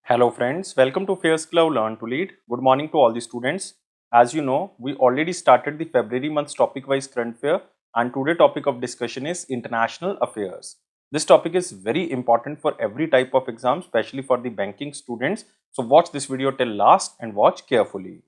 Hello friends, welcome to AffairsCloud Learn to Lead. Good morning to all the students. As you know, we already started the February month's topic-wise current affair and today's topic of discussion is international affairs. This topic is very important for every type of exam, especially for the banking students. So watch this video till last and watch carefully.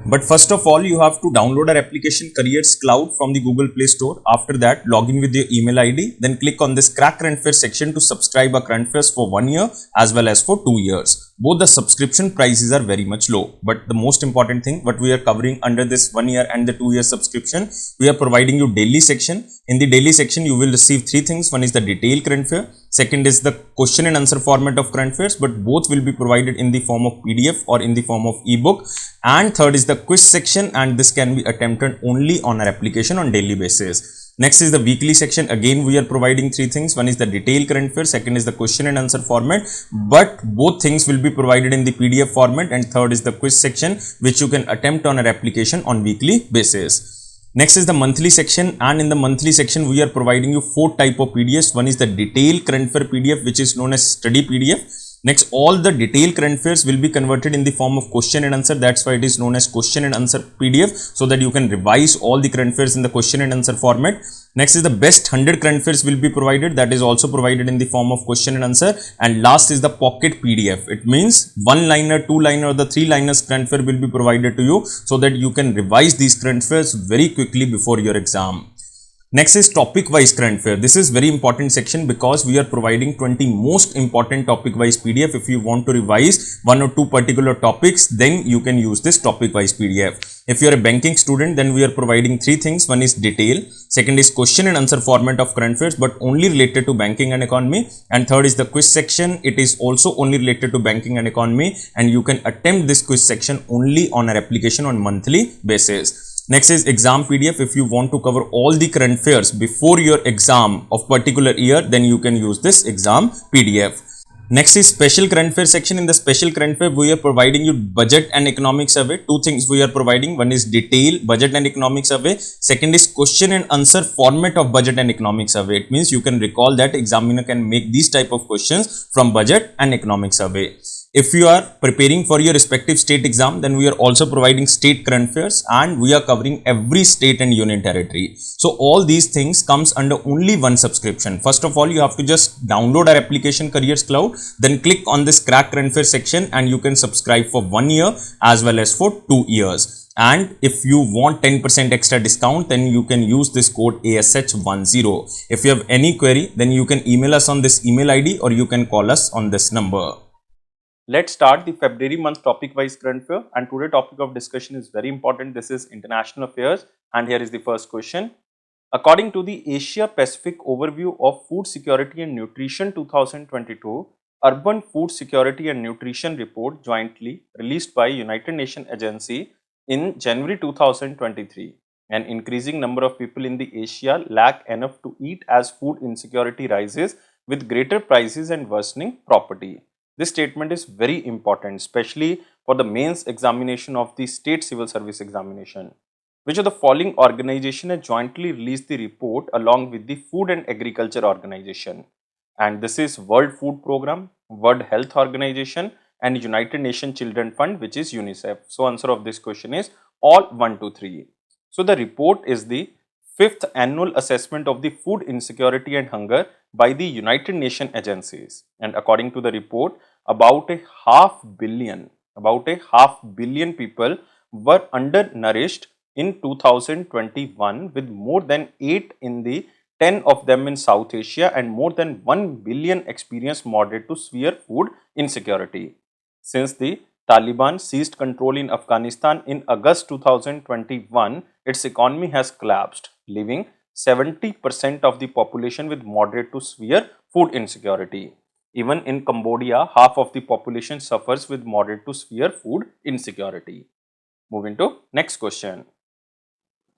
But first of all, you have to download our application Careers Cloud from the Google Play Store. After that, log in with your email ID. Then click on this Crack Current Affairs section to subscribe our current affairs for 1 year as well as for 2 years. Both the subscription prices are very much low. But the most important thing, what we are covering under this 1 year and the 2 year subscription, we are providing you daily section. In the daily section, you will receive 3 things. One is the detailed current affair. Second is the question and answer format of current affairs, but both will be provided in the form of PDF or in the form of ebook. And third is the quiz section, and this can be attempted only on our application on daily basis. Next is the weekly section. Again, we are providing 3 things. One is the detailed current affairs, second is the question and answer format, but both things will be provided in the PDF format, and third is the quiz section, which you can attempt on our application on weekly basis. Next is the monthly section, and in the monthly section we are providing you 4 type of PDFs. One is the detailed current affair PDF, which is known as study PDF. Next, all the detailed current affairs will be converted in the form of question and answer. That's why it is known as question and answer PDF, so that you can revise all the current affairs in the question and answer format. Next is the best 100 current affairs will be provided. That is also provided in the form of question and answer. And last is the pocket PDF. It means 1-liner, 2-liner or the 3-liners current affair will be provided to you, so that you can revise these current affairs very quickly before your exam. Next is topic wise current affair. This is very important section because we are providing 20 most important topic wise PDF. If you want to revise 1 or 2 particular topics, then you can use this topic wise PDF. If you are a banking student, then we are providing 3 things. One is detail, second is question and answer format of current affairs, but only related to banking and economy, and third is the quiz section. It is also only related to banking and economy, and you can attempt this quiz section only on our application on monthly basis. Next is exam PDF. If you want to cover all the current affairs before your exam of particular year, then you can use this exam PDF. Next is special current affair section. In the special current affair, we are providing you budget and economic survey. 2 things we are providing. One is detail, budget and economic survey. Second is question and answer format of budget and economic survey. It means you can recall that examiner can make these type of questions from budget and economic survey. If you are preparing for your respective state exam, then we are also providing state current affairs, and we are covering every state and union territory. So all these things comes under only one subscription. First of all, you have to just download our application Careers Cloud, then click on this crack current affairs section, and you can subscribe for 1 year as well as for 2 years. And if you want 10% extra discount, then you can use this code ASH10. If you have any query, then you can email us on this email ID or you can call us on this number. Let's start the February month topic wise current affair, and today's topic of discussion is very important. This is international affairs, and here is the first question. According to the Asia Pacific Overview of Food Security and Nutrition 2022, Urban Food Security and Nutrition Report jointly released by United Nations Agency in January 2023, an increasing number of people in the Asia lack enough to eat as food insecurity rises with greater prices and worsening property. This statement is very important, especially for the mains examination of the state civil service examination. Which of the following organization has jointly released the report along with the Food and Agriculture Organization? And this is World Food Program, World Health Organization, and United Nations Children Fund, which is UNICEF. So answer of this question is all 1, 2, 3. So the report is the 5th annual assessment of the food insecurity and hunger by the United Nations agencies, and according to the report, about a half billion people were undernourished in 2021, with more than 8 in the 10 of them in South Asia, and more than 1 billion experienced moderate to severe food insecurity. Since the Taliban seized control in Afghanistan in August 2021, its economy has collapsed, leaving 70% of the population with moderate to severe food insecurity. Even in Cambodia, half of the population suffers with moderate to severe food insecurity. Moving to next question.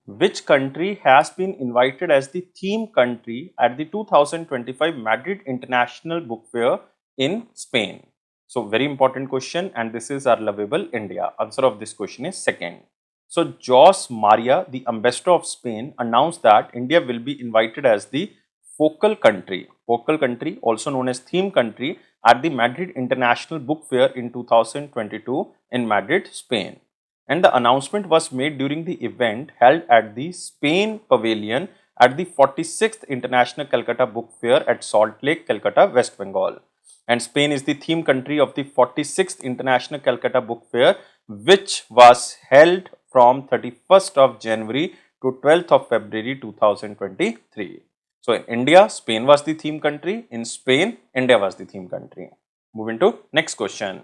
Which country has been invited as the theme country at the 2025 Madrid International Book Fair in Spain? So very important question, and this is our lovable India. Answer of this question is second. So Jose Maria, the ambassador of Spain, announced that India will be invited as the focal country also known as theme country at the Madrid International Book Fair in 2022 in Madrid, Spain. And the announcement was made during the event held at the Spain Pavilion at the 46th International Calcutta Book Fair at Salt Lake, Calcutta, West Bengal. And Spain is the theme country of the 46th International Calcutta Book Fair, which was held from 31st of January to 12th of February 2023. So in India, Spain was the theme country. In Spain, India was the theme country. Moving to next question.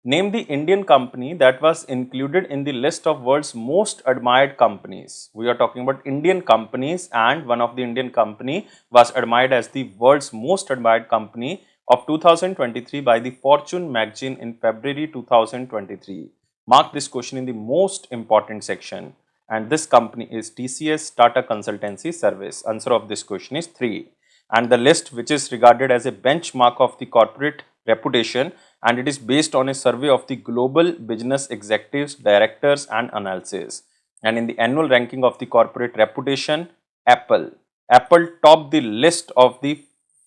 Name the Indian company that was included in the list of world's most admired companies. We are talking about Indian companies, and one of the Indian company was admired as the world's most admired company of 2023 by the Fortune magazine in February 2023. Mark this question in the most important section, and this company is TCS, Tata Consultancy Service. Answer of this question is 3. And the list, which is regarded as a benchmark of the corporate reputation, and it is based on a survey of the global business executives, directors and analysis. And in the annual ranking of the corporate reputation, Apple topped the list of the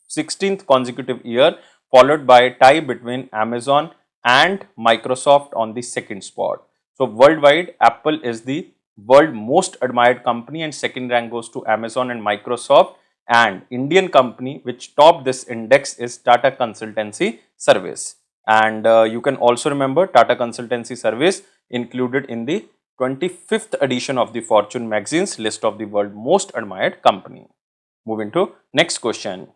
16th consecutive year, followed by a tie between Amazon and Microsoft on the second spot. So worldwide, Apple is the world most admired company, and second rank goes to Amazon and Microsoft. And Indian company which topped this index is Tata Consultancy Service. And you can also remember Tata Consultancy Service included in the 25th edition of the Fortune magazine's list of the world most admired company. Moving to next question.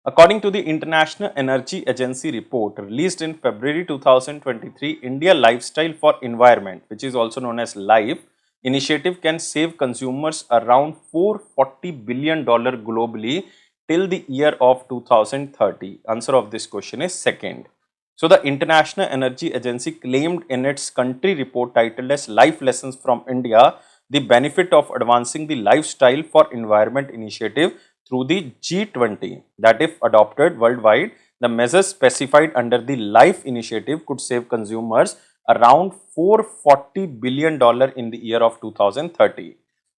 According to the International Energy Agency report released in February 2023, India Lifestyle for Environment, which is also known as LIFE, initiative can save consumers around $440 billion globally till the year of 2030. Answer of this question is second. So the International Energy Agency claimed in its country report titled as Life Lessons from India the benefit of advancing the lifestyle for environment initiative through the G20, that if adopted worldwide, the measures specified under the LIFE initiative could save consumers around $440 billion in the year of 2030,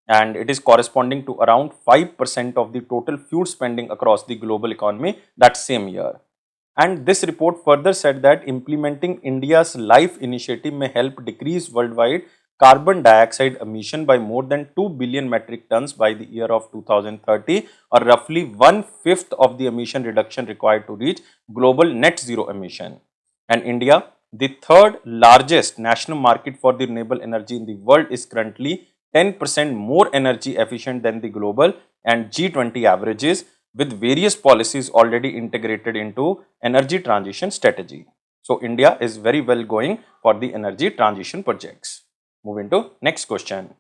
and it is corresponding to around 5% of the total fuel spending across the global economy that same year. And this report further said that implementing India's LIFE initiative may help decrease worldwide carbon dioxide emission by more than 2 billion metric tons by the year of 2030, or roughly 1/5 of the emission reduction required to reach global net zero emission. And India, the third largest national market for the renewable energy in the world, is currently 10% more energy efficient than the global and G20 averages, with various policies already integrated into energy transition strategy. So India is very well going for the energy transition projects. Moving to next question.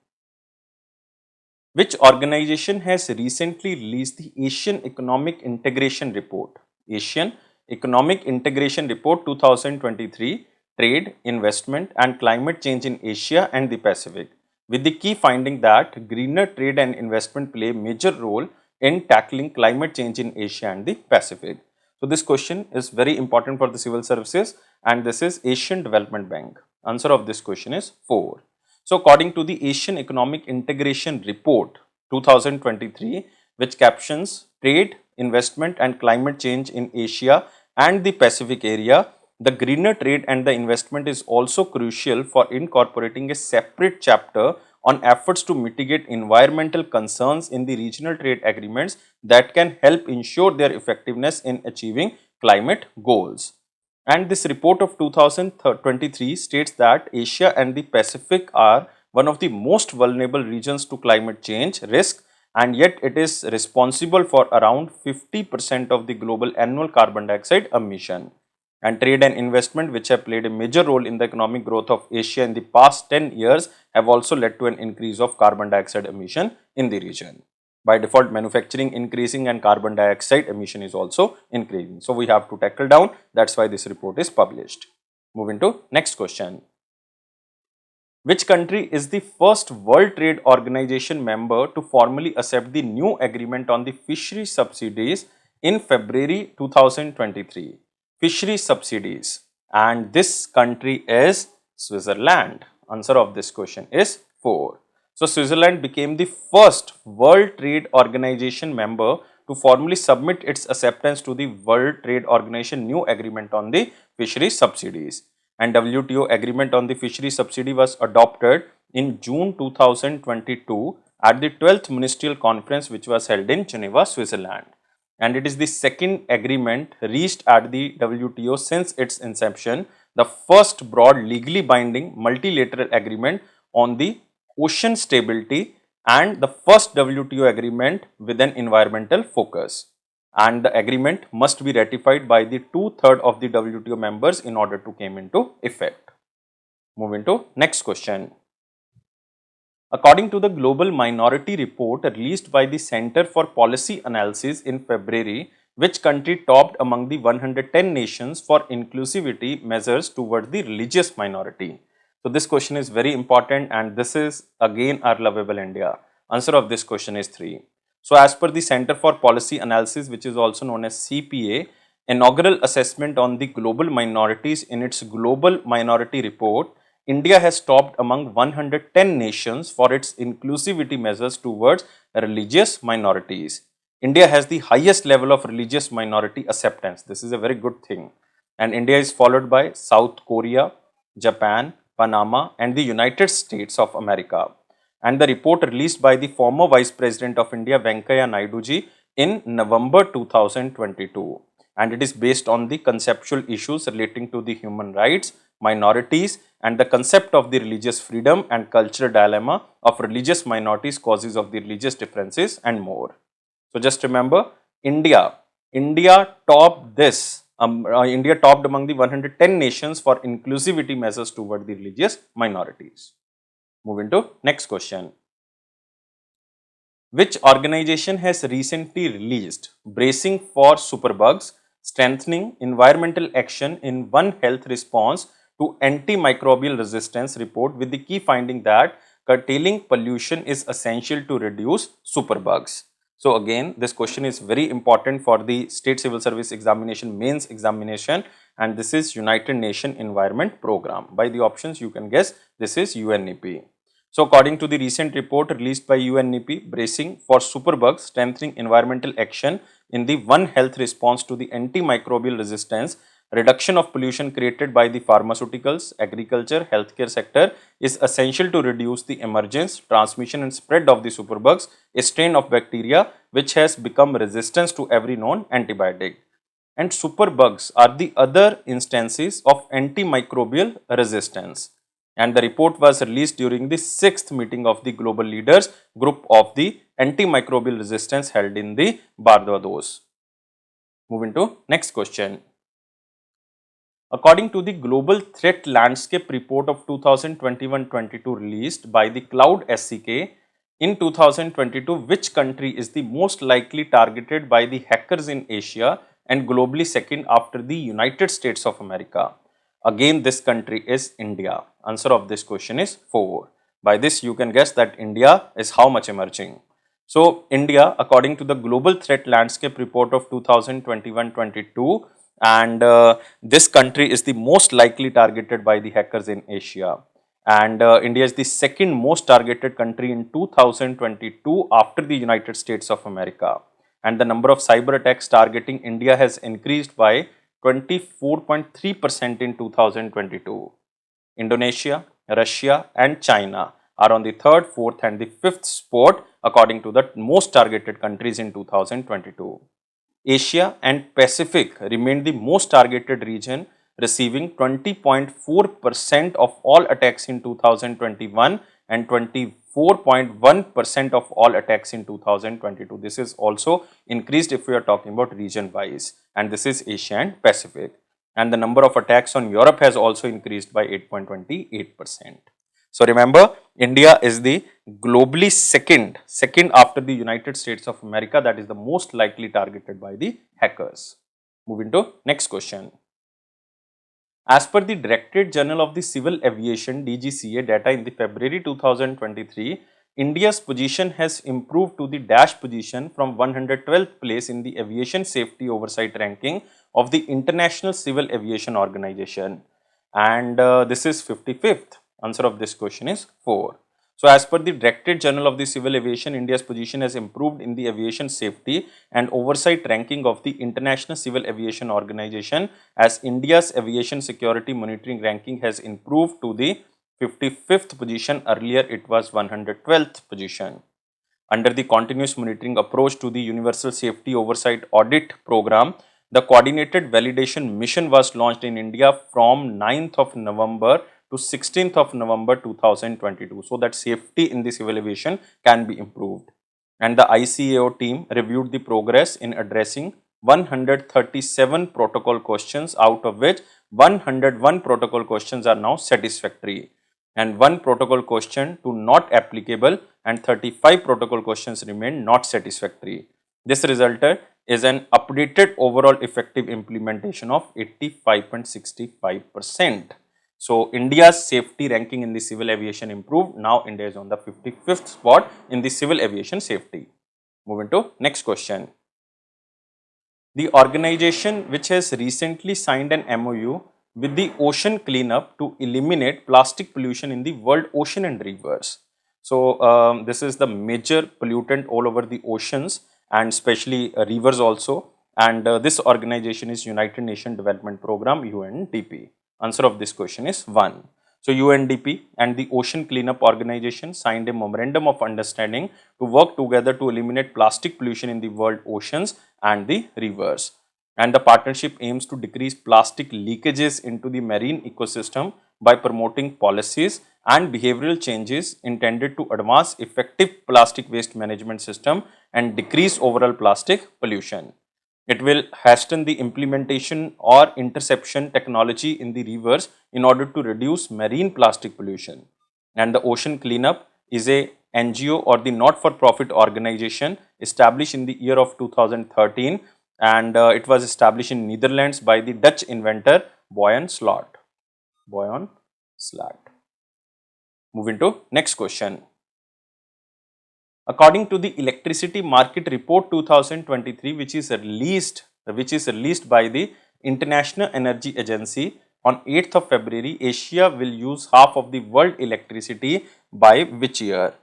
Which organization has recently released the Asian Economic Integration Report? Asian Economic Integration Report 2023, Trade, Investment and Climate Change in Asia and the Pacific, with the key finding that greener trade and investment play a major role in tackling climate change in Asia and the Pacific. So this question is very important for the civil services, and this is Asian Development Bank. Answer of this question is 4. So according to the Asian Economic Integration Report 2023, which captions trade, investment and climate change in Asia and the Pacific area, the greener trade and the investment is also crucial for incorporating a separate chapter on efforts to mitigate environmental concerns in the regional trade agreements that can help ensure their effectiveness in achieving climate goals. And this report of 2023 states that Asia and the Pacific are one of the most vulnerable regions to climate change risk, and yet it is responsible for around 50% of the global annual carbon dioxide emission. And trade and investment, which have played a major role in the economic growth of Asia in the past 10 years, have also led to an increase of carbon dioxide emission in the region. By default, manufacturing increasing and carbon dioxide emission is also increasing. So we have to tackle down. That's why this report is published. Moving to next question. Which country is the first World Trade Organization member to formally accept the new agreement on the fisheries subsidies in February 2023? Fisheries subsidies, and this country is Switzerland. Answer of this question is 4. So Switzerland became the first World Trade Organization member to formally submit its acceptance to the World Trade Organization new agreement on the fisheries subsidies. And WTO agreement on the fisheries subsidy was adopted in June 2022 at the 12th Ministerial Conference, which was held in Geneva, Switzerland. And it is the second agreement reached at the WTO since its inception, the first broad legally binding multilateral agreement on the ocean stability, and the first WTO agreement with an environmental focus. And the agreement must be ratified by the 2/3 of the WTO members in order to come into effect. Moving to next question. According to the Global Minority Report released by the Center for Policy Analysis in February, which country topped among the 110 nations for inclusivity measures toward the religious minority? So this question is very important, and this is again our lovable India. Answer of this question is 3. So as per the Center for Policy Analysis, which is also known as CPA, inaugural assessment on the global minorities in its Global Minority Report, India has topped among 110 nations for its inclusivity measures towards religious minorities. India has the highest level of religious minority acceptance. This is a very good thing. And India is followed by South Korea, Japan, Panama, and the United States of America. And the report released by the former Vice President of India, Venkaiah Naidu ji, in November 2022. And it is based on the conceptual issues relating to the human rights, minorities, and the concept of the religious freedom and cultural dilemma of religious minorities, causes of the religious differences, and more. So just remember, India topped India topped among the 110 nations for inclusivity measures toward the religious minorities. Moving to next question. Which organization has recently released Bracing for Superbugs, Strengthening Environmental Action in One Health Response to Antimicrobial Resistance report with the key finding that curtailing pollution is essential to reduce superbugs? So again, this question is very important for the State Civil Service Examination mains examination, and this is United Nations Environment Program. By the options you can guess this is UNEP. So according to the recent report released by UNEP, Bracing for Superbugs, Strengthening Environmental Action in the One Health Response to the Antimicrobial Resistance, reduction of pollution created by the pharmaceuticals, agriculture, healthcare sector is essential to reduce the emergence, transmission and spread of the superbugs, a strain of bacteria which has become resistant to every known antibiotic. And superbugs are the other instances of antimicrobial resistance. And the report was released during the 6th meeting of the Global Leaders Group of the Antimicrobial Resistance held in the Barbados. Moving to next question. According to the Global Threat Landscape Report of 2021-22 released by the CloudSEK, in 2022, which country is the most likely targeted by the hackers in Asia and globally second after the United States of America? Again, this country is India. Answer of this question is 4. By this, you can guess that India is how much emerging. So, India, according to the Global Threat Landscape Report of 2021-22, and this country is the most likely targeted by the hackers in Asia. And India is the second most targeted country in 2022 after the United States of America. And the number of cyber attacks targeting India has increased by 24.3% in 2022. Indonesia, Russia and China are on the 3rd, 4th and the 5th spot according to the most targeted countries in 2022. Asia and Pacific remained the most targeted region, receiving 20.4% of all attacks in 2021 and 24.1% of all attacks in 2022. This is also increased if we are talking about region wise, and this is Asia and Pacific. And the number of attacks on Europe has also increased by 8.28%. So remember, India is the globally second after the United States of America, that is the most likely targeted by the hackers. Moving to next question. As per the Directorate Journal of the Civil Aviation DGCA data in the February 2023, India's position has improved to the dash position from 112th place in the Aviation Safety Oversight Ranking of the International Civil Aviation Organization, and this is 55th. Answer of this question is 4. So as per the Directorate Journal of the Civil Aviation, India's position has improved in the aviation safety and oversight ranking of the International Civil Aviation Organization, as India's aviation security monitoring ranking has improved to the 55th position. Earlier it was 112th position. Under the continuous monitoring approach to the Universal Safety Oversight Audit Program, the coordinated validation mission was launched in India from 9th of November to 16th of November 2022, so that safety in the civil aviation can be improved. And the ICAO team reviewed the progress in addressing 137 protocol questions, out of which 101 protocol questions are now satisfactory and 1 protocol question to not applicable and 35 protocol questions remain not satisfactory. This resulted is an updated overall effective implementation of 85.65%. So India's safety ranking in the civil aviation improved. Now India is on the 55th spot in the civil aviation safety. Moving to next question. The organization which has recently signed an MOU with the ocean cleanup to eliminate plastic pollution in the world ocean and rivers. So this is the major pollutant all over the oceans and especially rivers also, and this organization is United Nations Development Program, UNDP. Answer of this question is 1. So UNDP and the Ocean Cleanup Organization signed a memorandum of understanding to work together to eliminate plastic pollution in the world oceans and the rivers. And the partnership aims to decrease plastic leakages into the marine ecosystem by promoting policies and behavioral changes intended to advance effective plastic waste management system and decrease overall plastic pollution. It will hasten the implementation or interception technology in the rivers in order to reduce marine plastic pollution. And the Ocean Cleanup is a NGO or the not-for-profit organization established in the year of 2013, and it was established in Netherlands by the Dutch inventor Boyan Slat. Boyan Slat. Moving to next question. According to the Electricity Market Report 2023, which is released by the International Energy Agency on 8th of February, Asia will use half of the world electricity by which year?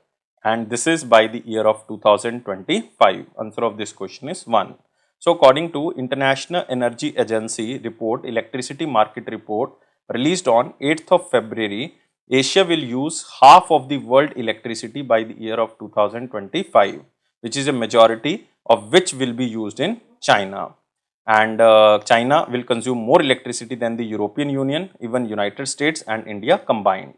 And this is by the year of 2025. Answer of this question is 1. So according to International Energy Agency report, Electricity Market Report released on 8th of February, Asia will use half of the world electricity by the year of 2025, which is a majority of which will be used in China. And China will consume more electricity than the European Union, even United States and India combined.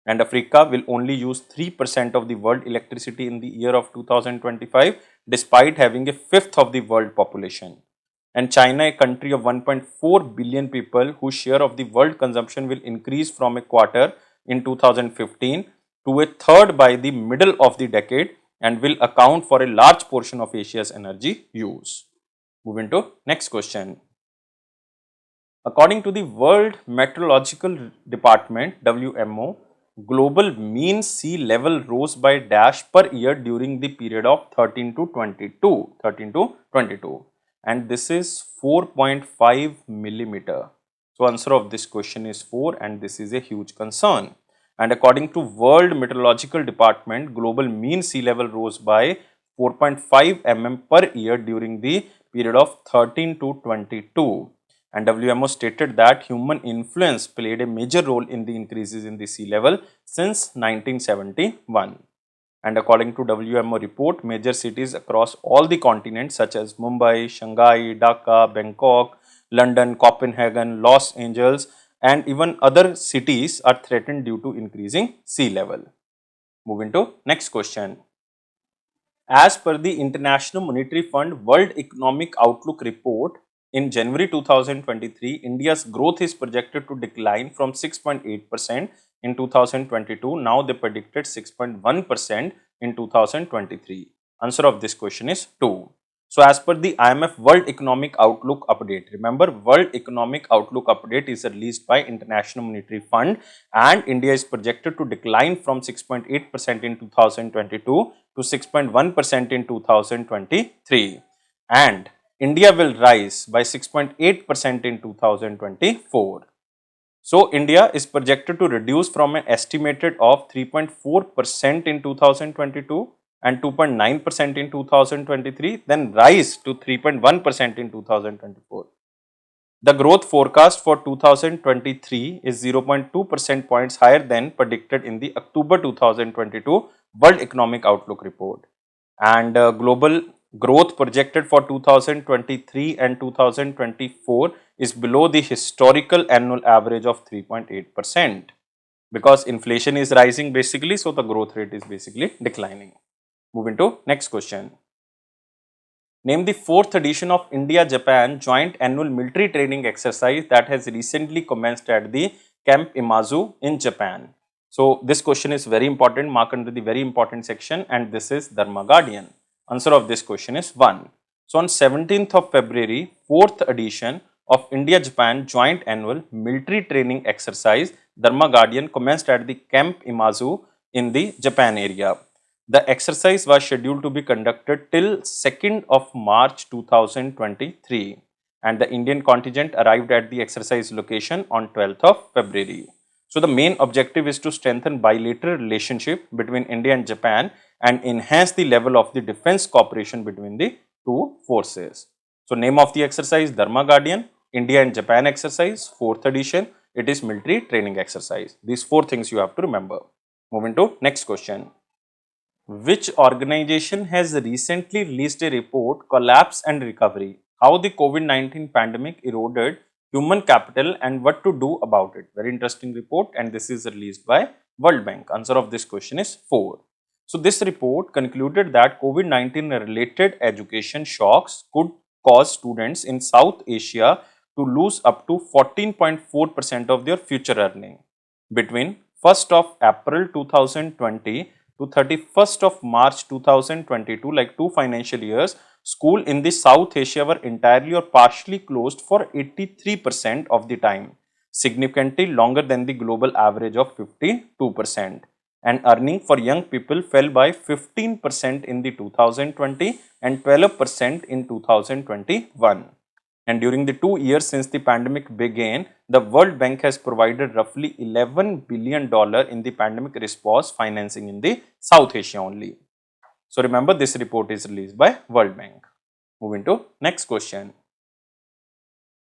And Africa will only use 3% of the world electricity in the year of 2025, despite having a fifth of the world population. And China, a country of 1.4 billion people, whose share of the world consumption will increase from a quarter in 2015 to a third by the middle of the decade, and will account for a large portion of Asia's energy use. Moving to next question. According to the World Meteorological Department, WMO, global mean sea level rose by dash per year during the period of 13 to 22, and this is 4.5 millimeter. So answer of this question is 4, and this is a huge concern. And according to World Meteorological Department, global mean sea level rose by 4.5 mm per year during the period of 13 to 22. And WMO stated that human influence played a major role in the increases in the sea level since 1971. And according to WMO report, major cities across all the continents such as Mumbai, Shanghai, Dhaka, Bangkok, London, Copenhagen, Los Angeles and even other cities are threatened due to increasing sea level. Moving to next question. As per the International Monetary Fund World Economic Outlook report, in January 2023, India's growth is projected to decline from 6.8% in 2022. Now they predicted 6.1% in 2023. Answer of this question is 2. So as per the IMF World Economic Outlook update, remember World Economic Outlook update is released by International Monetary Fund, and India is projected to decline from 6.8% in 2022 to 6.1% in 2023, and India will rise by 6.8% in 2024. So India is projected to reduce from an estimated of 3.4% in 2022 and 2.9% in 2023, then rise to 3.1% in 2024. The growth forecast for 2023 is 0.2 percent points higher than predicted in the October 2022 World Economic Outlook report. And global growth projected for 2023 and 2024 is below the historical annual average of 3.8%, because inflation is rising basically, so the growth rate is basically declining. Moving to next question. Name the fourth edition of India-Japan joint annual military training exercise that has recently commenced at the Camp Imazu in Japan. So this question is very important, mark under the very important section, and this is Dharma Guardian. Answer of this question is 1. So on 17th of February, fourth edition of India-Japan joint annual military training exercise Dharma Guardian commenced at the Camp Imazu in the Japan area. The exercise was scheduled to be conducted till 2nd of March 2023, and the Indian contingent arrived at the exercise location on 12th of February. So the main objective is to strengthen bilateral relationship between India and Japan and enhance the level of the defense cooperation between the two forces. So name of the exercise Dharma Guardian, India and Japan exercise, 4th edition. It is military training exercise. These four things you have to remember. Moving to next question. Which organization has recently released a report, Collapse and Recovery, how the COVID-19 pandemic eroded human capital and what to do about it? Very interesting report, and this is released by World Bank. Answer of this question is 4. So this report concluded that COVID-19 related education shocks could cause students in South Asia to lose up to 14.4% of their future earning. Between 1st of April 2020 to 31st of March 2022, like 2 financial years, school in the South Asia were entirely or partially closed for 83% of the time, significantly longer than the global average of 52%. And earning for young people fell by 15% in the 2020 and 12% in 2021. And during the 2 years since the pandemic began, the World Bank has provided roughly $11 billion in the pandemic response financing in the South Asia only. So remember, this report is released by World Bank. Moving to next question.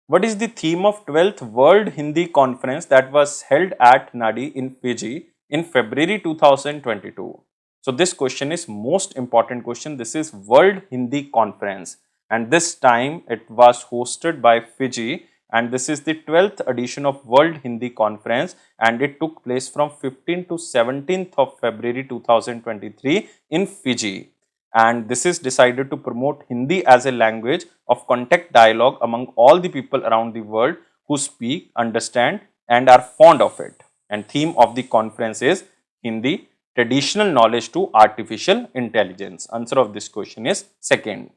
What is the theme of 12th World Hindi Conference that was held at Nadi in Fiji in February 2022? So this question is most important question. This is World Hindi Conference, and this time it was hosted by Fiji, and this is the 12th edition of World Hindi Conference, and it took place from 15th to 17th of February 2023 in Fiji. And this is decided to promote Hindi as a language of contact dialogue among all the people around the world who speak, understand and are fond of it. And theme of the conference is Hindi, traditional knowledge to artificial intelligence. Answer of this question is 2nd.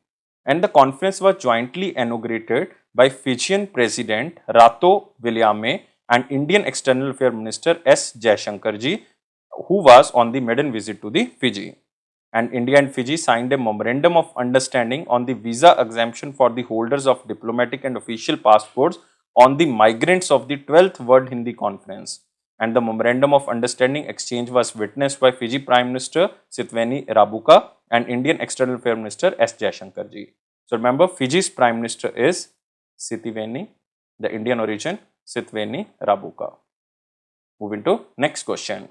And the conference was jointly inaugurated by Fijian President Rato Williame and Indian External Affairs Minister S. Jaishankarji, who was on the maiden visit to the Fiji. And India and Fiji signed a memorandum of understanding on the visa exemption for the holders of diplomatic and official passports on the migrants of the 12th World Hindi Conference. And the memorandum of understanding exchange was witnessed by Fiji Prime Minister Sitveni Rabuka and Indian External Affairs Minister S. Jaishankarji. So remember, Fiji's Prime Minister is Sitiveni, the Indian origin, Sitveni Rabuka. Moving to next question.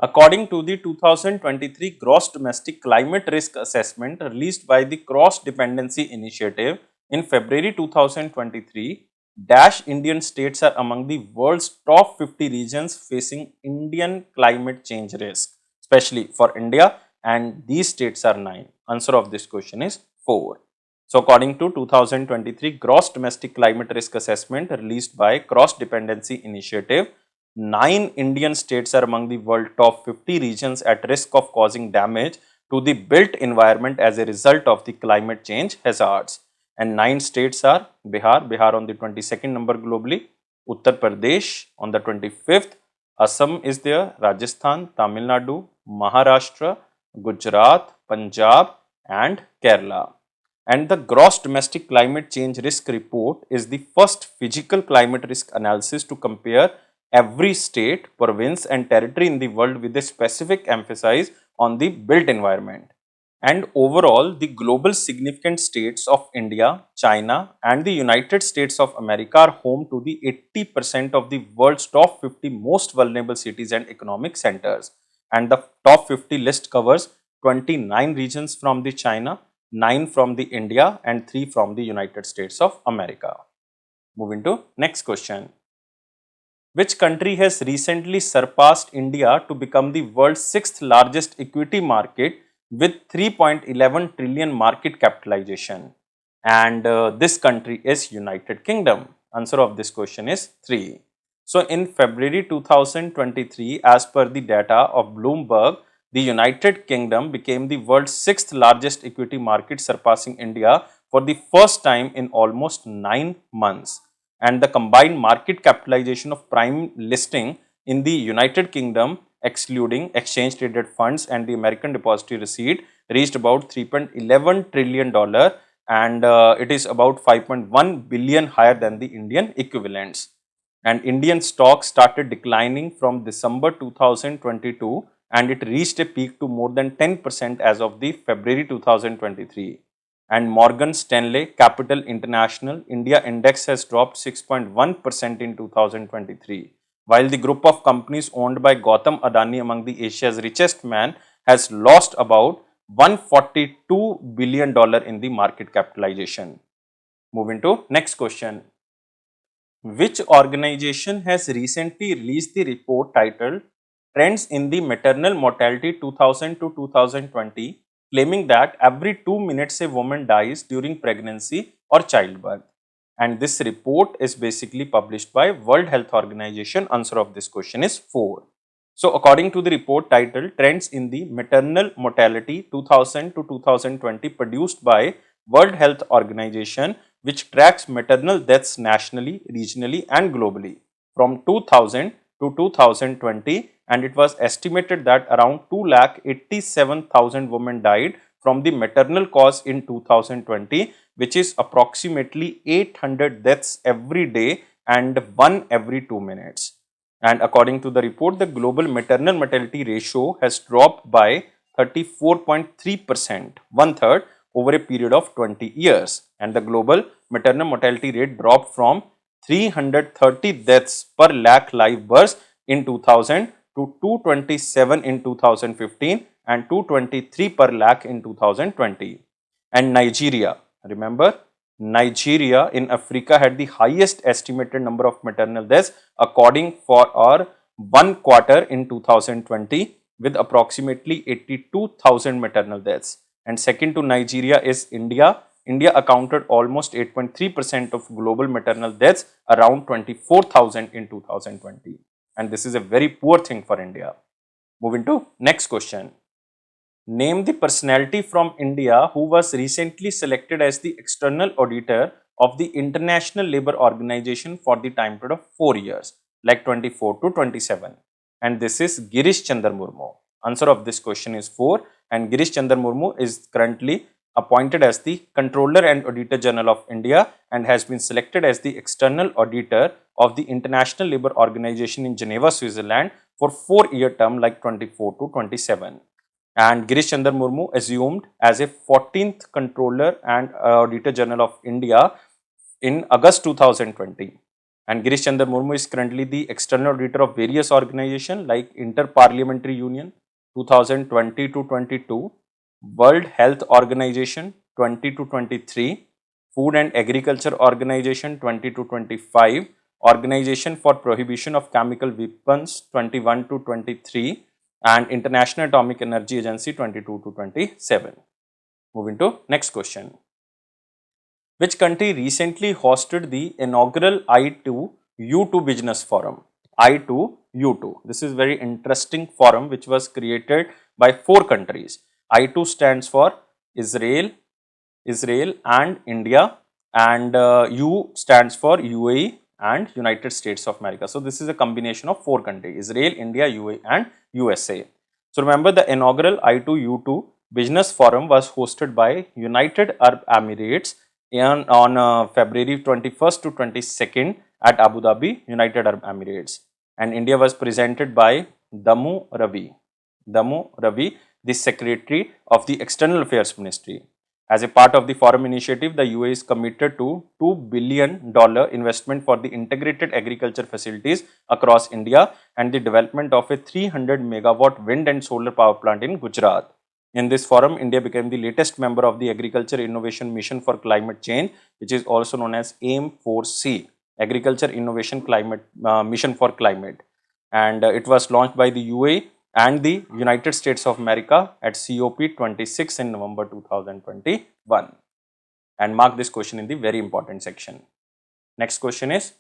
According to the 2023 Gross Domestic Climate Risk Assessment released by the Cross Dependency Initiative in February 2023, Indian states are among the world's top 50 regions facing Indian climate change risk, especially for India, and these states are 9. Answer of this question is 4. So according to 2023 Gross Domestic Climate Risk Assessment released by Cross Dependency Initiative, 9 Indian states are among the world top 50 regions at risk of causing damage to the built environment as a result of the climate change hazards. And 9 states are Bihar on the 22nd number globally, Uttar Pradesh on the 25th, Assam is there, Rajasthan, Tamil Nadu, Maharashtra, Gujarat, Punjab and Kerala. And the Gross Domestic Climate Change Risk Report is the first physical climate risk analysis to compare every state, province and territory in the world with a specific emphasis on the built environment. And overall, the global significant states of India, China and the United States of America are home to the 80% of the world's top 50 most vulnerable cities and economic centers. And the top 50 list covers 29 regions from the China, 9 from the India and 3 from the United States of America. Moving to next question. Which country has recently surpassed India to become the world's 6th largest equity market with 3.11 trillion market capitalization? And this country is United Kingdom. Answer of this question is 3. So in February 2023, as per the data of Bloomberg, the United Kingdom became the world's 6th largest equity market, surpassing India for the first time in almost 9 months. And the combined market capitalization of prime listing in the United Kingdom, excluding exchange traded funds and the American depository receipt, reached about $3.11 trillion, and it is about 5.1 billion higher than the Indian equivalents. And Indian stocks started declining from December 2022 and it reached a peak to more than 10% as of the February 2023. And Morgan Stanley Capital International India Index has dropped 6.1% in 2023, while the group of companies owned by Gautam Adani, among the Asia's richest man, has lost about $142 billion in the market capitalization. Moving to next question. Which organization has recently released the report titled Trends in the Maternal Mortality 2000 to 2020, claiming that every 2 minutes a woman dies during pregnancy or childbirth? And this report is basically published by World Health Organization. Answer of this question is 4. So according to the report titled Trends in the Maternal Mortality 2000 to 2020, produced by World Health Organization, which tracks maternal deaths nationally, regionally and globally from 2000 to 2020, and it was estimated that around 2,87,000 women died from the maternal cause in 2020, which is approximately 800 deaths every day and 1 every 2 minutes. And according to the report, the global maternal mortality ratio has dropped by 34.3%, one-third, over a period of 20 years. And the global maternal mortality rate dropped from 330 deaths per lakh live births in 2000 to 227 in 2015 and 223 per lakh in 2020. And Nigeria, remember, Nigeria in Africa had the highest estimated number of maternal deaths according for our 1 quarter in 2020 with approximately 82,000 maternal deaths. And second to Nigeria is India. India accounted almost 8.3% of global maternal deaths, around 24,000 in 2020. And this is a very poor thing for India. Moving to next question. Name the personality from India who was recently selected as the external auditor of the International Labour Organization for the time period of 4 years, like 24 to 27. And this is Girish Chandra Murmu. Answer of this question is 4. And Girish Chandra Murmu is currently appointed as the Controller and Auditor General of India and has been selected as the external auditor of the International Labour Organization in Geneva, Switzerland for 4-year term, like 24 to 27. And Girish Chandra Murmu assumed as a 14th Controller and Auditor General of India in August 2020. And Girish Chandra Murmu is currently the external auditor of various organizations like Inter-Parliamentary Union 2020 to 22, World Health Organization 20 to 23, Food and Agriculture Organization 20 to 25, Organization for Prohibition of Chemical Weapons 21 to 23, and International Atomic Energy Agency 22 to 27. Moving to next question. Which country recently hosted the inaugural I2U2 Business Forum? I2U2. This is very interesting forum which was created by 4 countries. I2 stands for Israel and India, and U stands for UAE and United States of America. So this is a combination of 4 countries: Israel, India, UAE and USA. So remember, the inaugural I2U2 Business Forum was hosted by United Arab Emirates on February 21st to 22nd at Abu Dhabi, United Arab Emirates. And India was presented by Damu Ravi. Damu Ravi, the Secretary of the External Affairs Ministry. As a part of the forum initiative, the UAE is committed to $2 billion investment for the integrated agriculture facilities across India and the development of a 300 megawatt wind and solar power plant in Gujarat. In this forum, India became the latest member of the Agriculture Innovation Mission for Climate Change, which is also known as AIM-4C, Agriculture Innovation Climate Mission for Climate. And it was launched by the UAE and the United States of America at COP26 in November 2021. And mark this question in the very important section. Next question is,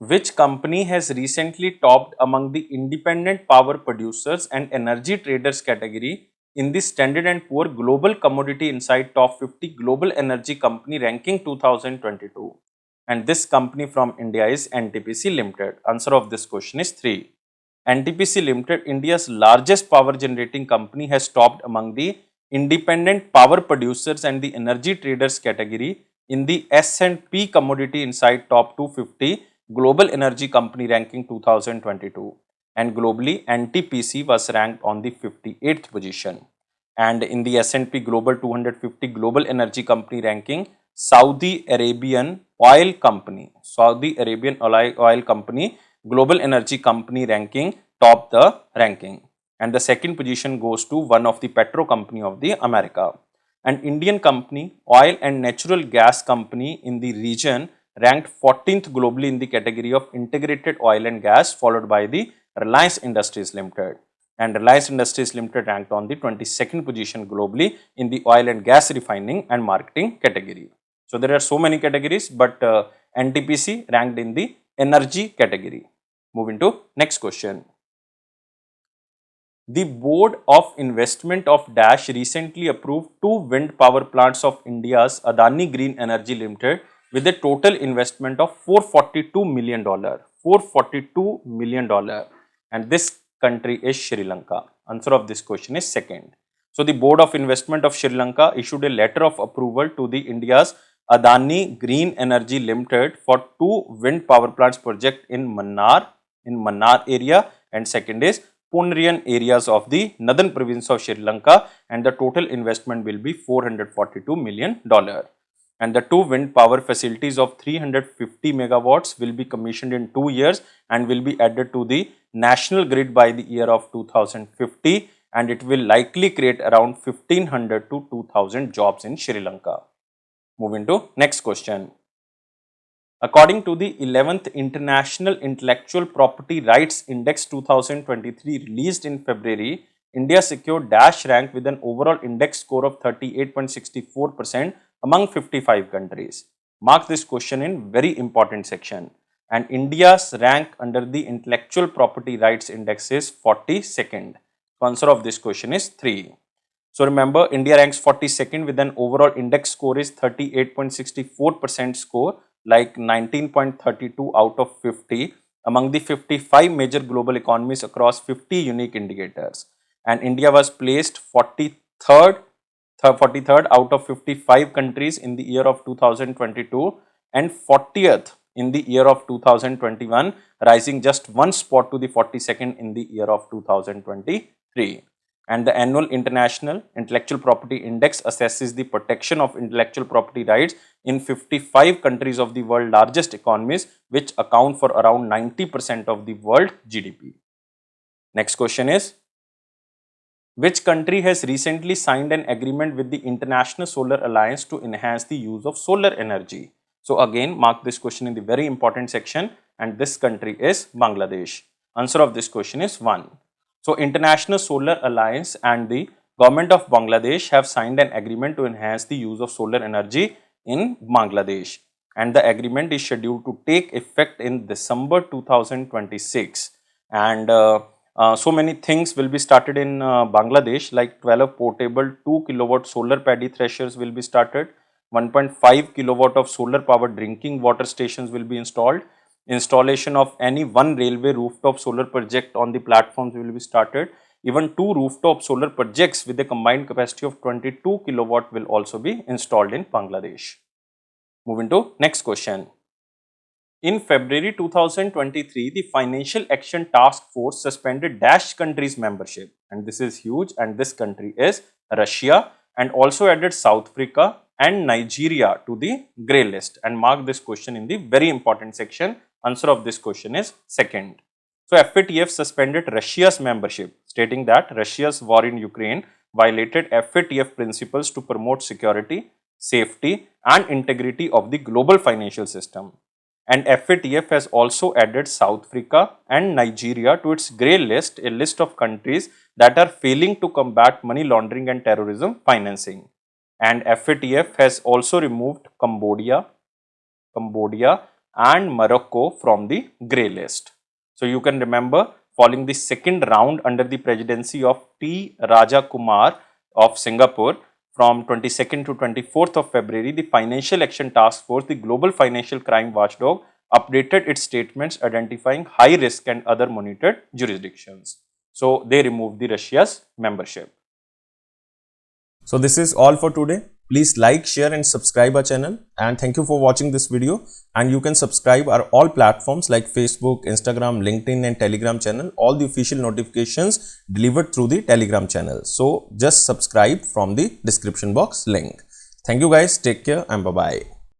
which company has recently topped among the independent power producers and energy traders category in the Standard & Poor Global Commodity Insight Top 50 Global Energy Company Ranking 2022? And this company from India is NTPC Limited. Answer of this question is 3. NTPC Limited, India's largest power generating company, has topped among the independent power producers and the energy traders category in the S&P Commodity Insight Top 250 Global Energy Company Ranking 2022. And globally, NTPC was ranked on the 58th position. And in the S&P Global 250 Global Energy Company Ranking, Saudi Arabian Oil Company Global Energy Company Ranking topped the ranking. And the second position goes to one of the petro company of the America. An Indian company, oil and natural gas company in the region, ranked 14th globally in the category of integrated oil and gas, followed by the Reliance Industries Limited. And Reliance Industries Limited ranked on the 22nd position globally in the oil and gas refining and marketing category. So there are so many categories, but NTPC ranked in the energy category. Moving to next question. The Board of Investment of Dash recently approved 2 wind power plants of India's Adani Green Energy Limited with a total investment of $442 million. $442 million. And this country is Sri Lanka. Answer of this question is second. So the Board of Investment of Sri Lanka issued a letter of approval to the India's Adani Green Energy Limited for 2 wind power plants project in Mannar area, and second is Punrian areas of the northern province of Sri Lanka, and the total investment will be $442 million. And the 2 wind power facilities of 350 megawatts will be commissioned in 2 years and will be added to the national grid by the year of 2050, and it will likely create around 1500 to 2000 jobs in Sri Lanka. Moving to next question. According to the 11th International Intellectual Property Rights Index 2023 released in February, India secured Dash rank with an overall index score of 38.64% among 55 countries. Mark this question in very important section. And India's rank under the Intellectual Property Rights Index is 42nd. So answer of this question is 3. So remember, India ranks 42nd with an overall index score is 38.64% score, like 19.32 out of 50 among the 55 major global economies across 50 unique indicators. And India was placed 43rd out of 55 countries in the year of 2022 and 40th in the year of 2021, rising just 1 spot to the 42nd in the year of 2023. And the annual International Intellectual Property Index assesses the protection of intellectual property rights in 55 countries of the world's largest economies, which account for around 90% of the world GDP. Next question is, which country has recently signed an agreement with the International Solar Alliance to enhance the use of solar energy? So again, mark this question in the very important section, and this country is Bangladesh. Answer of this question is 1. So International Solar Alliance and the government of Bangladesh have signed an agreement to enhance the use of solar energy in Bangladesh, and the agreement is scheduled to take effect in December 2026. And so many things will be started in Bangladesh, like 12 portable 2 kilowatt solar paddy threshers will be started, 1.5 kilowatt of solar powered drinking water stations will be installed. Installation of any one railway rooftop solar project on the platforms will be started. even 2 rooftop solar projects with a combined capacity of 22 kilowatt will also be installed in Bangladesh. Moving to next question. In February 2023, the Financial Action Task Force suspended dash countries membership, and this is huge, and this country is Russia, and also added South Africa and Nigeria to the grey list, and mark this question in the very important section. Answer of this question is second. So FATF suspended Russia's membership, stating that Russia's war in Ukraine violated FATF principles to promote security, safety and integrity of the global financial system. And FATF has also added South Africa and Nigeria to its grey list, a list of countries that are failing to combat money laundering and terrorism financing. And FATF has also removed Cambodia and Morocco from the grey list. So you can remember, following the second round under the presidency of T. Raja Kumar of Singapore, from 22nd to 24th of February, the Financial Action Task Force, the global financial crime watchdog, updated its statements identifying high risk and other monitored jurisdictions. So they removed the Russia's membership. So this is all for today. Please like, share and subscribe our channel, and thank you for watching this video. And you can subscribe our all platforms like Facebook, Instagram, LinkedIn and Telegram channel. All the official notifications delivered through the Telegram channel. So just subscribe from the description box link. Thank you guys. Take care and bye-bye.